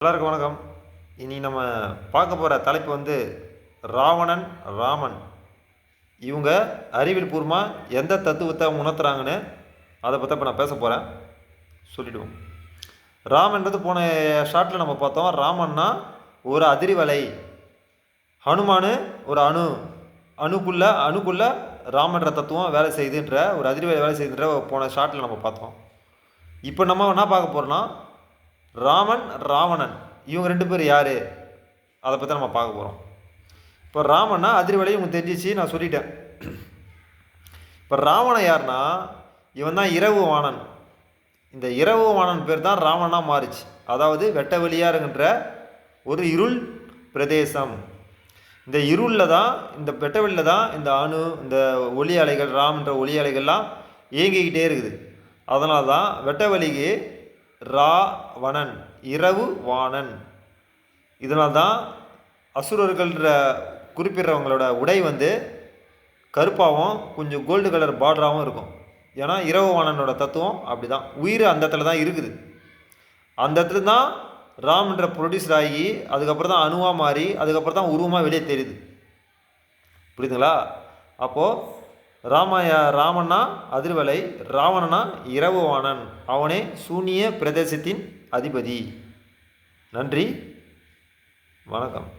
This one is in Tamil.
எல்லாருக்கும் வணக்கம். இனி நம்ம பார்க்க போகிற தலைப்பு வந்து ராவணன் ராமன் இவங்க அறிவியல் பூர்வமாக எந்த தத்துவத்தை உணர்த்துறாங்கன்னு அதை பற்றி இப்போ நான் பேச போகிறேன். சொல்லிவிடுவோம். ராமன்றது போன ஷார்ட்டில் நம்ம பார்த்தோம். ராமன்னா ஒரு அதிர்வலை, ஹனுமானு ஒரு அணுக்குள்ள ராமன்ற தத்துவம் வேலை செய்துன்ற ஒரு அதிர்வலை வேலை செய்துன்ற போன ஷார்ட்டில் நம்ம பார்த்தோம். இப்போ நம்ம என்ன பார்க்க போகிறோன்னா ராமன் ராவணன் இவங்க ரெண்டு பேர் யார், அதை பற்றி நம்ம பார்க்க போகிறோம். இப்போ ராமன்னா அதிர்வலை இவங்க தெரிஞ்சிச்சு, நான் சொல்லிட்டேன். இப்போ ராவணன் யாருன்னா இவன் தான் இரவு வாணன். இந்த இரவு வாணன் பேர் தான் ராவணனாக மாறிச்சு. அதாவது வெட்ட வெளியாருங்கிற ஒரு இருள் பிரதேசம். இந்த இருளில் தான், இந்த வெட்டவெளியில் தான் இந்த ஒளி அலைகள், ராம்ன்ற ஒளி அலைகள்லாம் இயங்கிக்கிட்டே இருக்குது. அதனால தான் வெட்டவெளிக்கு ராவணன், இரவு வாணன். இதனால் தான் அசுரர்கள்ன்ற குறிப்பிடுறவங்களோட உடை வந்து கருப்பாகவும் கொஞ்சம் கோல்டு கலர் பார்டராகவும் இருக்கும். ஏன்னா இரவு வாணனோட தத்துவம் அப்படி தான். உயிர் அந்த இடத்துல தான் இருக்குது. அந்த இடத்துல தான் ராம்ன்ற ப்ரொடியூசர் ஆகி அதுக்கப்புறம் தான் அணுவாக மாறி அதுக்கப்புறம் தான் உருவமாக வெளியே தெரியுது. புரியுதுங்களா? அப்போது ராமன்னா அதிர்வலை, ராவணனா இரவு வாணன். அவனே சூனிய பிரதேசத்தின் அதிபதி. நன்றி, வணக்கம்.